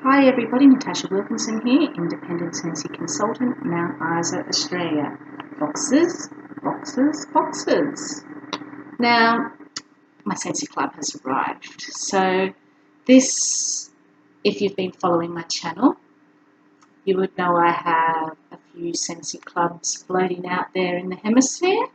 Hi everybody, Natasha Wilkinson here, Independent Scentsy Consultant, Mount Isa, Australia. Boxes, boxes, boxes. Now, my Scentsy Club has arrived. So this, if you've been following my channel, you would know I have a few Scentsy Clubs floating out there in the hemisphere.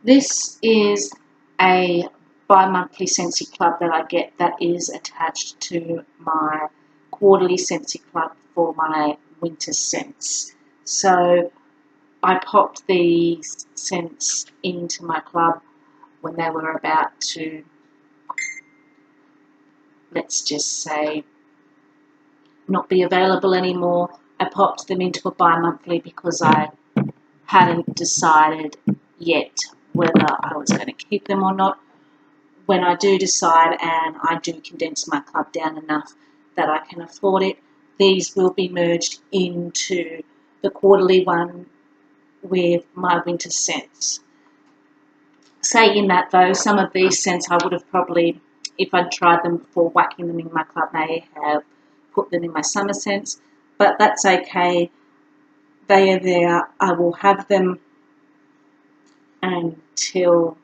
This is a bi-monthly Scentsy Club that I get that is attached to my quarterly Scentsy Club for my winter scents. So I popped these scents into my club when they were about to, let's just say, not be available anymore. I popped them into a bi-monthly because I hadn't decided yet whether I was going to keep them or not. When I do decide and I do condense my club down enough that I can afford it, these will be merged into the quarterly one with my winter scents. Saying that though, some of these scents I would have probably, if I'd tried them before whacking them in my club, may have put them in my summer scents, but that's okay. They are there. I will have them until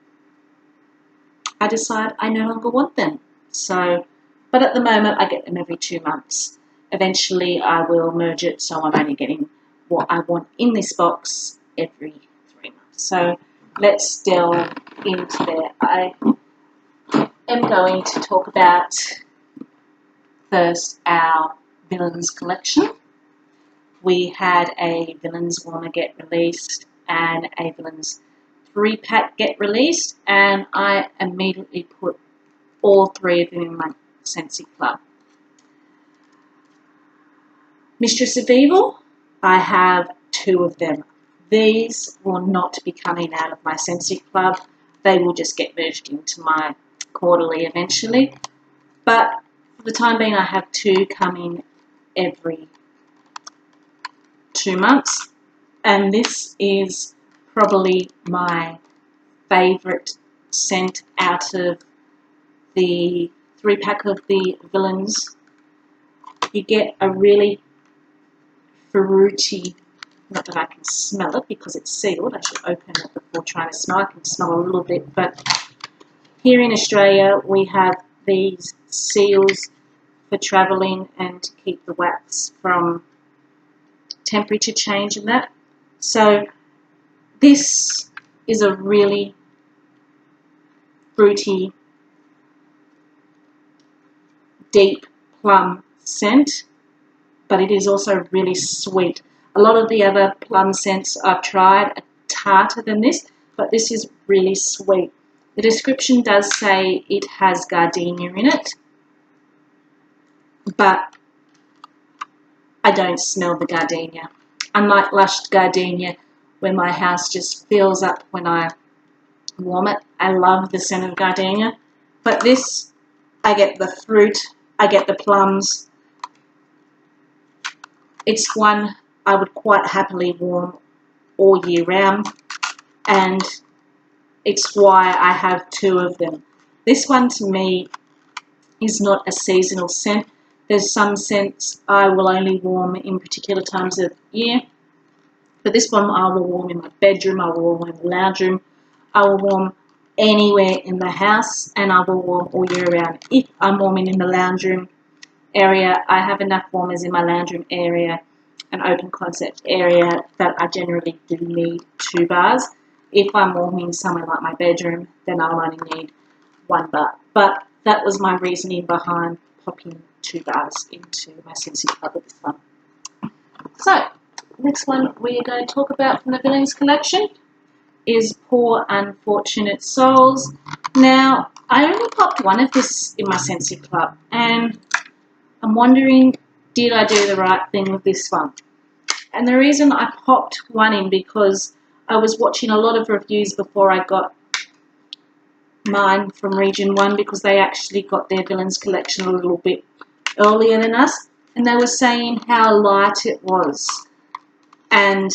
I decide I no longer want them. So, but at the moment I get them every 2 months. Eventually I will merge it so I'm only getting what I want in this box every 3 months. So let's delve into there. I am going to talk about first our Villains collection. We had a Villains Warmer get released and a Villains 3-pack get released, and I immediately put all 3 of them in my Scentsy Club. Mistress of Evil, I have 2 of them. These will not be coming out of my Scentsy Club. They will just get merged into my quarterly eventually. But for the time being, I have 2 coming every 2 months. And this is probably my favourite scent out of the 3-pack of the Villains. You get a really fruity, not that I can smell it because it's sealed, I should open it before trying to smell. I can smell a little bit, but here in Australia we have these seals for travelling and to keep the wax from temperature change and that. So this is a really fruity, deep plum scent, but it is also really sweet. A lot of the other plum scents I've tried are tarter than this, but this is really sweet. The description does say it has gardenia in it, but I don't smell the gardenia. Unlike Lush Gardenia, where my house just fills up when I warm it, I love the scent of gardenia, but this, I get the fruit, I get the plums. It's one I would quite happily warm all year round, and it's why I have 2 of them. This one to me is not a seasonal scent. There's some scents I will only warm in particular times of year, but this one I will warm in my bedroom, I will warm in the lounge room, I will warm anywhere in the house, and I will warm all year round. If I'm warming in the lounge room area, I have enough warmers in my lounge room area, an open concept area, that I generally do need 2 bars. If I'm warming somewhere like my bedroom, then I'll only need 1 bar. But that was my reasoning behind popping 2 bars into my Scentsy Club with this one. So, next one we're going to talk about from the Villains collection is Poor Unfortunate Souls. Now, I only popped 1 of this in my Scentsy Club, and I'm wondering, did I do the right thing with this one? And the reason I popped 1 in, because I was watching a lot of reviews before I got mine from Region 1, because they actually got their Villains collection a little bit earlier than us, and they were saying how light it was. And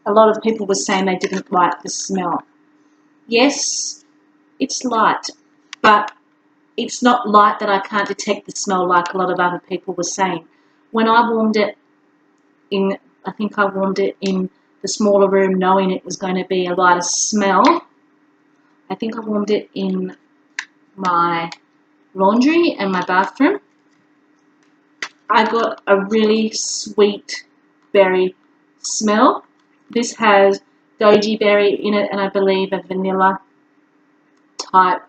a lot of people were saying they didn't like the smell. Yes, it's light, but it's not light that I can't detect the smell like a lot of other people were saying. when I warmed it in, I think I warmed it in the smaller room knowing it was going to be a lighter smell. I think I warmed it in my laundry and my bathroom. I got a really sweet berry smell. This has goji berry in it and I believe a vanilla type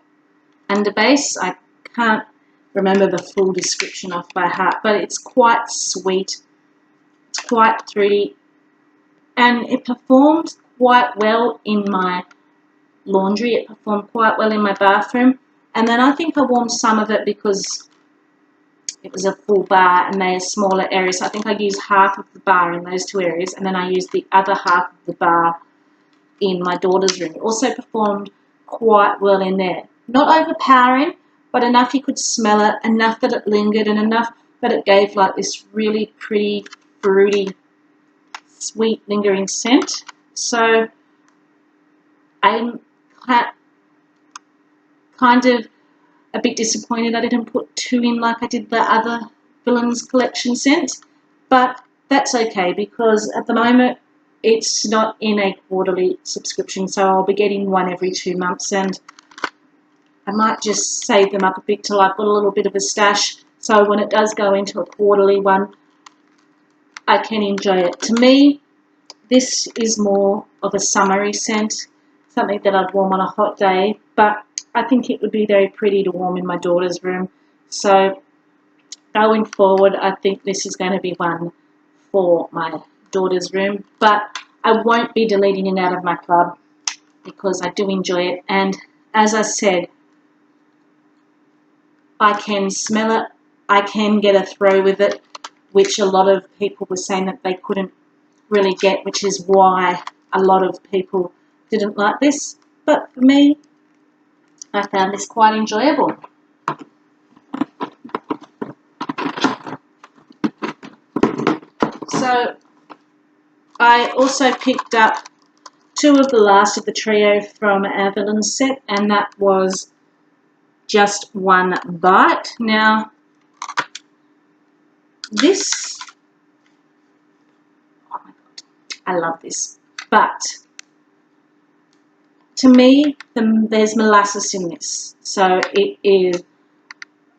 underbase. I can't remember the full description off by heart, but it's quite sweet. It's quite fruity and it performed quite well in my laundry. It performed quite well in my bathroom, and then I think I warmed some of it because it was a full bar and they're smaller areas. So I think I used half of the bar in those two areas and then I used the other half of the bar in my daughter's room. It also performed quite well in there. Not overpowering, but enough you could smell it, enough that it lingered, and enough that it gave like this really pretty, fruity, sweet, lingering scent. So I'm kind of a bit disappointed I didn't put 2 in like I did the other Villains collection scent, but that's okay because at the moment it's not in a quarterly subscription, so I'll be getting one every 2 months, and I might just save them up a bit till I've got a little bit of a stash, so when it does go into a quarterly one I can enjoy it. To me, this is more of a summery scent, something that I'd warm on a hot day, but I think it would be very pretty to warm in my daughter's room. So going forward, I think this is going to be one for my daughter's room, but I won't be deleting it out of my club because I do enjoy it. And as I said, I can smell it, I can get a throw with it, which a lot of people were saying that they couldn't really get, which is why a lot of people didn't like this. But for me, I found this quite enjoyable. So I also picked up 2 of the last of the trio from our Villains set, and that was Just One Bite. Now, this, oh my God, I love this, but to me, there's molasses in this, so it is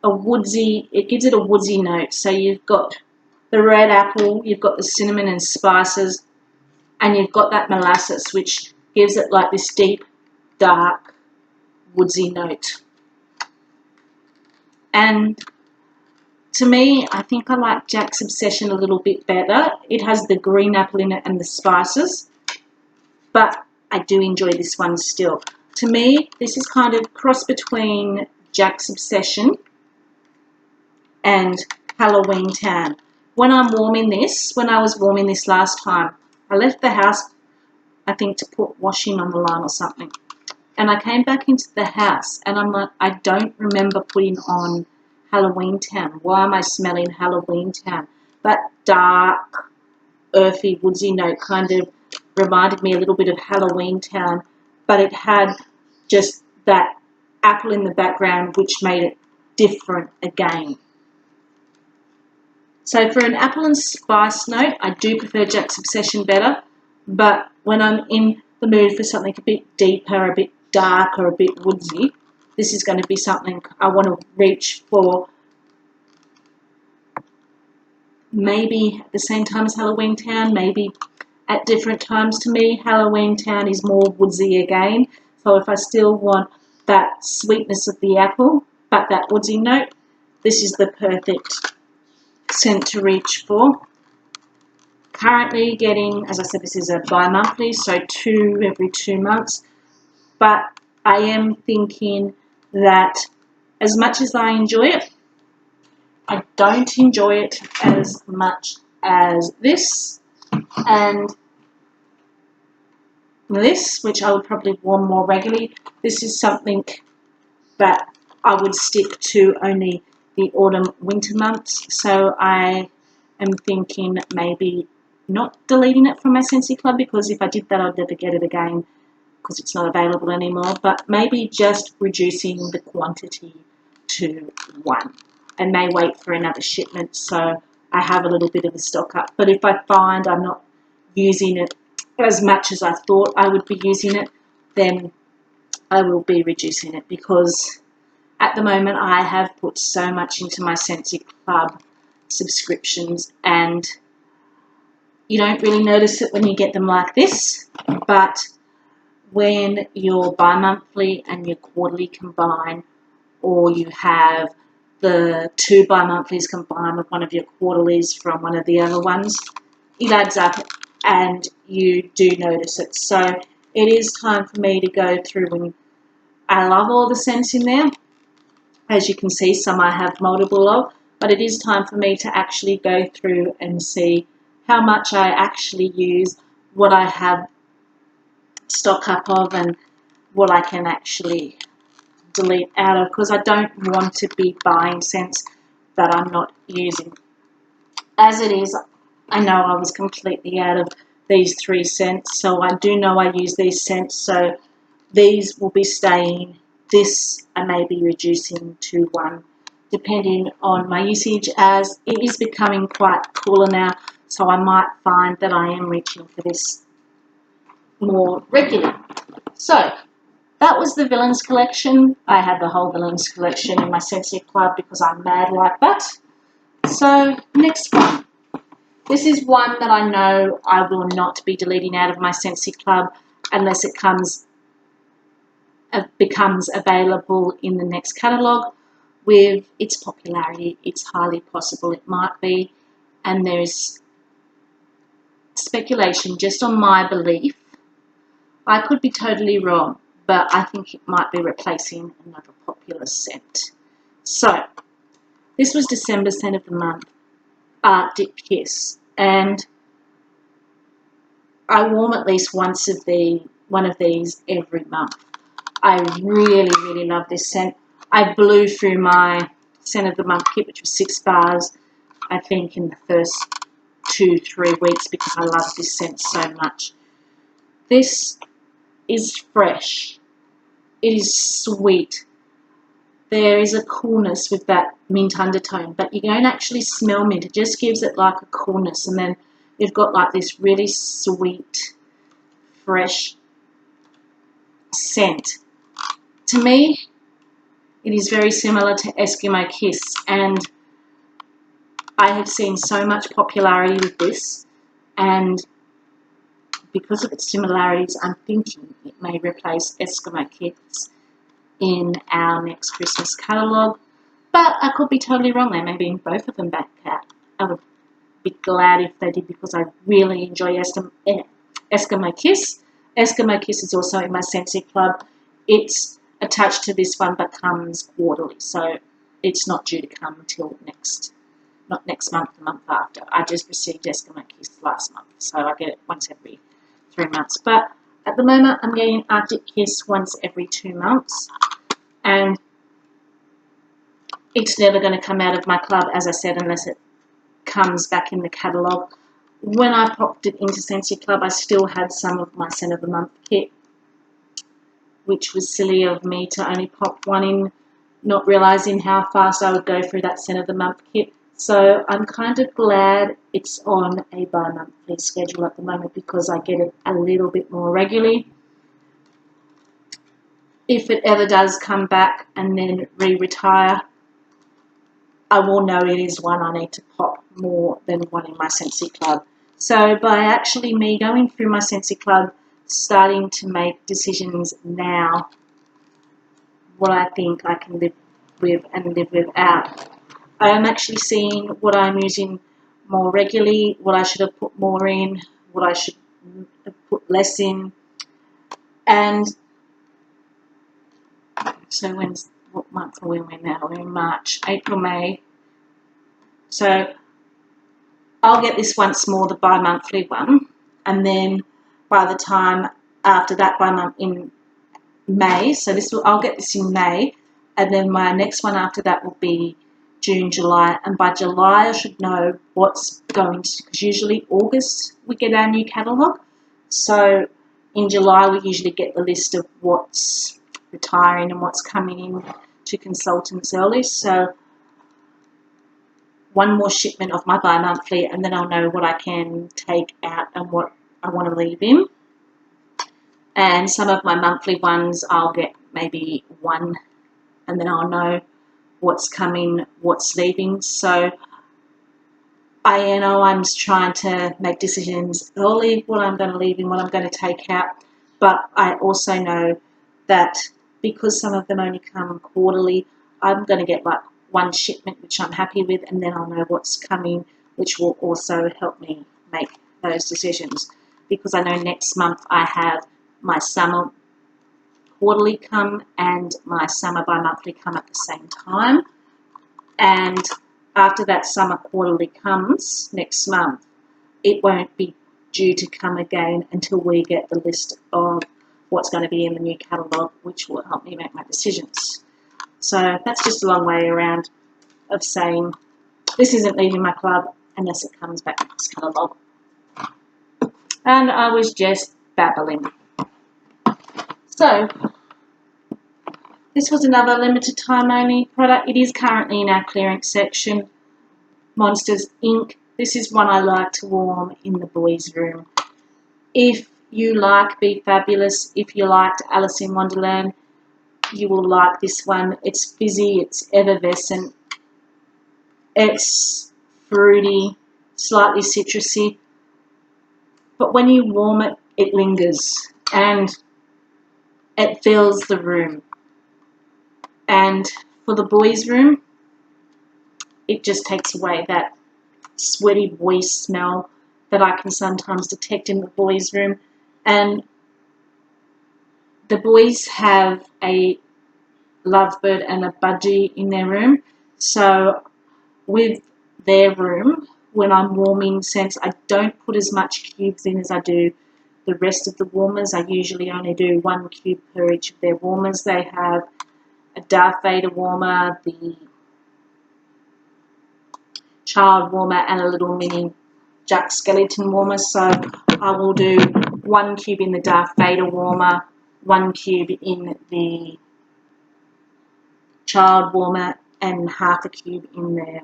a woodsy, it gives it a woodsy note. So you've got the red apple, you've got the cinnamon and spices, and you've got that molasses, which gives it like this deep, dark, woodsy note. And to me, I think I like Jack's Obsession a little bit better. It has the green apple in it and the spices, but I do enjoy this one still. To me, this is kind of cross between Jack's Obsession and Halloween Town. When I'm warming this, when I was warming this last time, I left the house, I think, to put washing on the line or something. And I came back into the house and I'm like, I don't remember putting on Halloween Town. Why am I smelling Halloween Town? That dark, earthy, woodsy note kind of reminded me a little bit of Halloween Town, but it had just that apple in the background, which made it different again. So for an apple and spice note, I do prefer Jack's Obsession better, but when I'm in the mood for something a bit deeper, a bit darker, a bit woodsy, this is going to be something I want to reach for. Maybe at the same time as Halloween Town, maybe at different times. To me, Halloween Town is more woodsy again. So if I still want that sweetness of the apple, but that woodsy note, this is the perfect scent to reach for. Currently getting, as I said, this is a bi-monthly, so 2 every 2 months. But I am thinking that as much as I enjoy it, I don't enjoy it as much as this and this, which I would probably warm more regularly. This is something that I would stick to only the autumn winter months. So I am thinking maybe not deleting it from my Scentsy Club, because if I did that I'd never get it again because it's not available anymore, but maybe just reducing the quantity to 1. I may wait for another shipment, so I have a little bit of the stock up. But if I find I'm not using it as much as I thought I would be using it, then I will be reducing it, because at the moment I have put so much into my Scentsy Club subscriptions, and you don't really notice it when you get them like this, but when your bi-monthly and your quarterly combine, or you have the 2 bi-monthlies combined with one of your quarterlies from one of the other ones, it adds up and you do notice it. So it is time for me to go through, and I love all the scents in there. As you can see, some I have multiple of, but it is time for me to actually go through and see how much I actually use, what I have stock up of, and what I can actually delete out of, because I don't want to be buying scents that I'm not using. As it is, I know I was completely out of these 3 scents, so I do know I use these scents, so these will be staying. This I may be reducing to 1, depending on my usage, as it is becoming quite cooler now, so I might find that I am reaching for this more regularly. So that was the Villains collection. I had the whole Villains collection in my Scentsy Club because I'm mad like that. So next one. This is one that I know I will not be deleting out of my Scentsy Club unless it becomes available in the next catalogue. With its popularity, it's highly possible it might be, and there's speculation just on my belief. I could be totally wrong, but I think it might be replacing another popular scent. So this was December scent of the month, Arctic Kiss, and I warm at least one of these every month. I really, really love this scent. I blew through my scent of the month kit, which was 6 bars, I think, in the first 2-3 weeks, because I love this scent so much. This is fresh. It is sweet. There is a coolness with that mint undertone, but you don't actually smell mint. It just gives it like a coolness, and then you've got like this really sweet, fresh scent. To me, it is very similar to Eskimo Kiss, and I have seen so much popularity with this, and because of its similarities, I'm thinking it may replace Eskimo Kiss in our next Christmas catalogue, but I could be totally wrong. They may bring both of them back out. I would be glad if they did, because I really enjoy Eskimo Kiss. Eskimo Kiss is also in my Scentsy Club. It's attached to this one, but comes quarterly, so it's not due to come until not next month, the month after. I just received Eskimo Kiss last month, so I get it once every 3 months. But at the moment, I'm getting Arctic Kiss once every 2 months, and it's never going to come out of my club, as I said, unless it comes back in the catalogue. When I popped it into Scentsy Club, I still had some of my Scent of the Month kit, which was silly of me to only pop one in, not realising how fast I would go through that Scent of the Month kit. So I'm kind of glad it's on a bi-monthly schedule at the moment, because I get it a little bit more regularly. If it ever does come back and then re-retire, I will know it is one I need to pop more than one in my Scentsy Club. So by actually me going through my Scentsy Club, starting to make decisions now, what I think I can live with and live without, I am actually seeing what I'm using more regularly, what I should have put more in, what I should have put less in. And so what month are we in now? We're in March, April, May. So I'll get this once more, the bi-monthly one, and then by the time after that bi-month in May, so I'll get this in May, and then my next one after that will be June, July, and by July I should know what's going to, because usually August we get our new catalogue, so in July we usually get the list of what's retiring and what's coming in to consultants early. So one more shipment of my bi-monthly, and then I'll know what I can take out and what I want to leave in. And some of my monthly ones, I'll get maybe one, and then I'll know what's coming, what's leaving. So I know I'm trying to make decisions early, what I'm going to leave in, what I'm going to take out. But I also know that because some of them only come quarterly, I'm going to get like one shipment, which I'm happy with, and then I'll know what's coming, which will also help me make those decisions. Because I know next month I have my summer quarterly come and my summer bi-monthly come at the same time. And after that summer quarterly comes next month, it won't be due to come again until we get the list of what's going to be in the new catalogue, which will help me make my decisions. So that's just a long way around of saying this isn't leaving my club unless it comes back in this catalogue. And I was just babbling. So this was another limited time only product. It is currently in our clearance section. Monsters Inc. This is one I like to warm in the boys' room. If you like Be Fabulous, if you liked Alice in Wonderland, you will like this one. It's fizzy, it's effervescent, it's fruity, slightly citrusy, but when you warm it, it lingers and it fills the room. And for the boys' room, it just takes away that sweaty boy smell that I can sometimes detect in the boys' room. And the boys have a lovebird and a budgie in their room, so with their room, when I'm warming scents, I don't put as much cubes in as I do the rest of the warmers. I usually only do 1 cube per each of their warmers. They have a Darth Vader warmer, the child warmer, and a little mini Jack Skellington warmer. So I will do 1 cube in the Darth Vader warmer, 1 cube in the child warmer, and half a cube in there.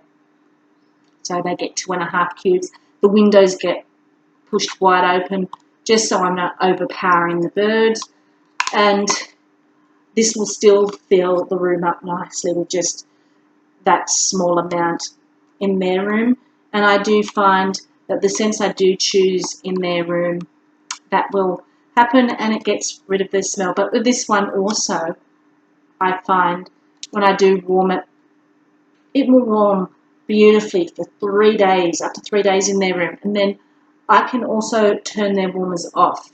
So they get 2.5 cubes. The windows get pushed wide open just so I'm not overpowering the birds. And this will still fill the room up nicely with just that small amount in their room. And I do find that the scents I do choose in their room, that will happen and it gets rid of the smell. But with this one also, I find when I do warm it, it will warm beautifully for 3 days, up to 3 days in their room. And then I can also turn their warmers off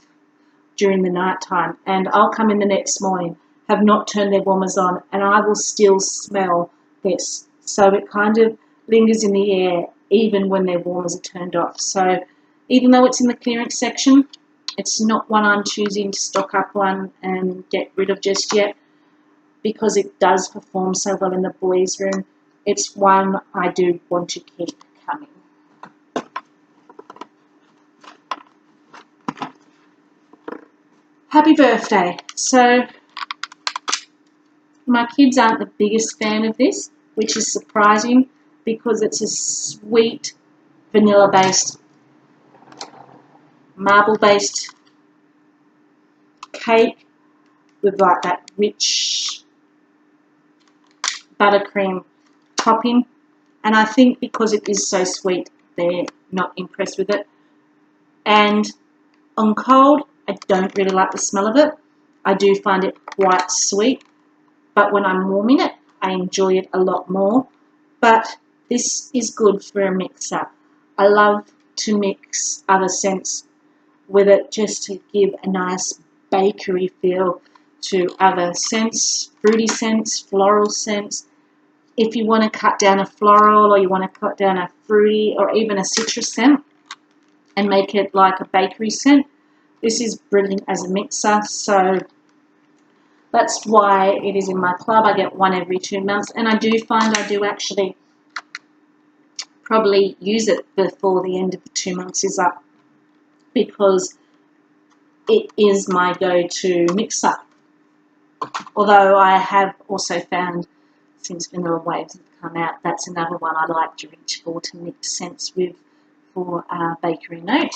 during the night time, and I'll come in the next morning, have not turned their warmers on, and I will still smell this. So it kind of lingers in the air even when their warmers are turned off. So even though it's in the clearance section, it's not one I'm choosing to stock up on and get rid of just yet, because it does perform so well in the boys' room. It's one I do want to keep coming. Happy birthday. So my kids aren't the biggest fan of this, which is surprising because it's a sweet vanilla-based, marble-based cake with like that rich buttercream topping. And I think because it is so sweet, they're not impressed with it. And on cold, I don't really like the smell of it. I do find it quite sweet, but when I'm warming it, I enjoy it a lot more. But this is good for a mix-up. I love to mix other scents with it just to give a nice bakery feel to other scents, fruity scents, floral scents. If you want to cut down a floral or you want to cut down a fruity or even a citrus scent and make it like a bakery scent, this is brilliant as a mixer. So that's why it is in my club. I get one every 2 months, and I do find I do actually probably use it before the end of the 2 months is up, because it is my go-to mixer. Although I have also found, since Vanilla Waves have come out. That's another one I like to reach for to mix scents with for a bakery note.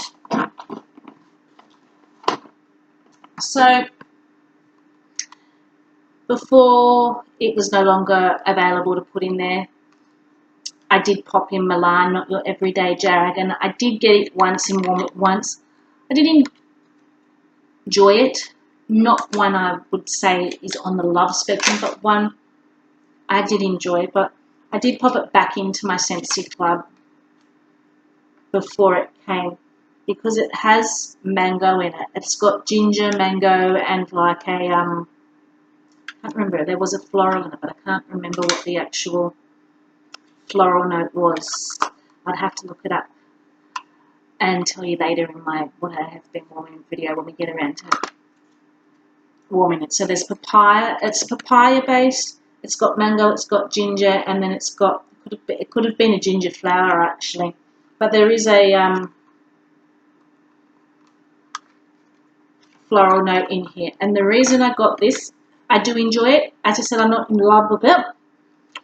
So before it was no longer available to put in there, I did pop in Milan, Not Your Everyday Jag, and I did get it once and warm it once. I did enjoy it. Not one I would say is on the love spectrum, but one I did enjoy. But I did pop it back into my Scentsy Club before it came because it has mango in it. It's got ginger, mango, and like a I can't remember. There was a floral in it, but I can't remember what the actual floral note was. I'd have to look it up and tell you later in my what I have been warming video when we get around to warming it. So there's papaya. It's papaya based. It's got mango. It's got ginger, and then it's got it could have been a ginger flower actually, but there is a floral note in here. And the reason I got this, I do enjoy it. As I said, I'm not in love with it.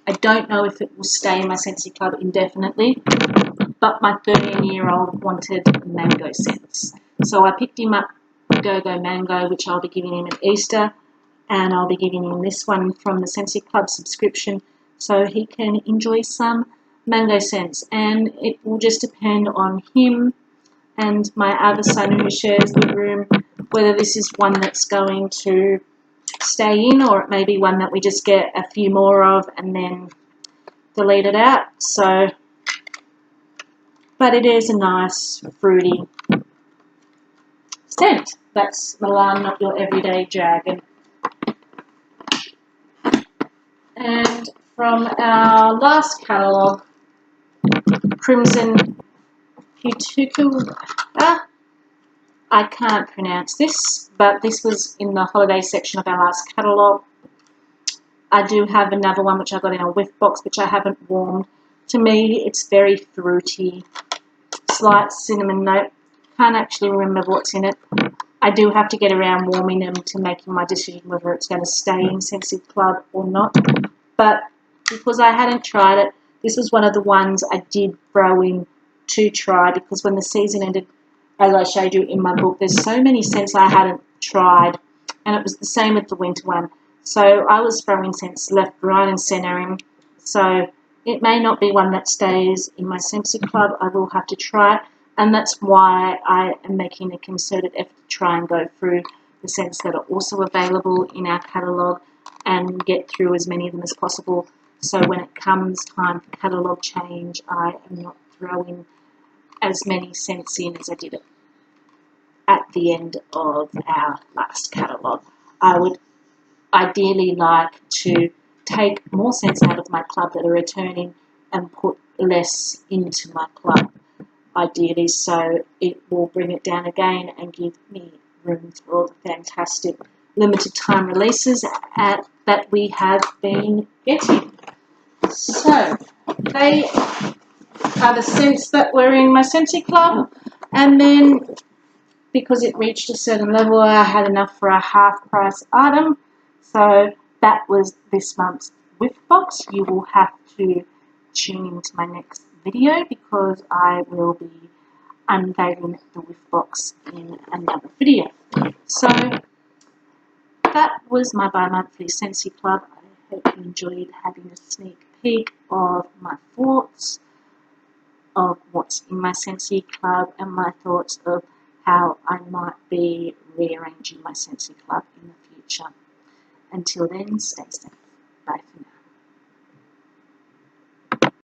I don't know if it will stay in my Scentsy Club indefinitely, but my 13-year-old wanted mango scents. So I picked him up Go-Go Mango, which I'll be giving him at Easter, and I'll be giving him this one from the Scentsy Club subscription so he can enjoy some mango scents. And it will just depend on him and my other son who shares the room, whether this is one that's going to stay in or it may be one that we just get a few more of and then delete it out. So, but it is a nice fruity scent. That's Milan, Not Your Everyday Jag. And from our last catalogue, Crimson Cutucu, I can't pronounce this, but this was in the holiday section of our last catalogue. I do have another one which I got in a whiff box, which I haven't warmed. To me, it's very fruity, slight cinnamon note. Can't actually remember what's in it. I do have to get around warming them to making my decision whether it's going to stay in Scentsy Club or not. But because I hadn't tried it, this was one of the ones I did throw in to try, because when the season ended, as I showed you in my book, there's so many scents I hadn't tried, and it was the same with the winter one. So I was throwing scents left, right and centre in. So it may not be one that stays in my Scentsy Club. I will have to try it, and that's why I am making a concerted effort to try and go through the scents that are also available in our catalogue and get through as many of them as possible. So when it comes time for catalogue change, I am not throwing as many scents in as I did at the end of our last catalogue. I would ideally like to take more scents out of my club that are returning and put less into my club, ideally, so it will bring it down again and give me room for all the fantastic limited time releases that we have been getting. So they are the scents that were in my Scentsy Club, and then because it reached a certain level, I had enough for a half price item. So that was this month's whiff box. You will have to tune into my next video because I will be unveiling the whiff box in another video. So that was my bi-monthly Scentsy Club. I hope you enjoyed having a sneak peek of my thoughts of what's in my Scentsy Club and my thoughts of how I might be rearranging my Scentsy Club in the future. Until then, stay safe.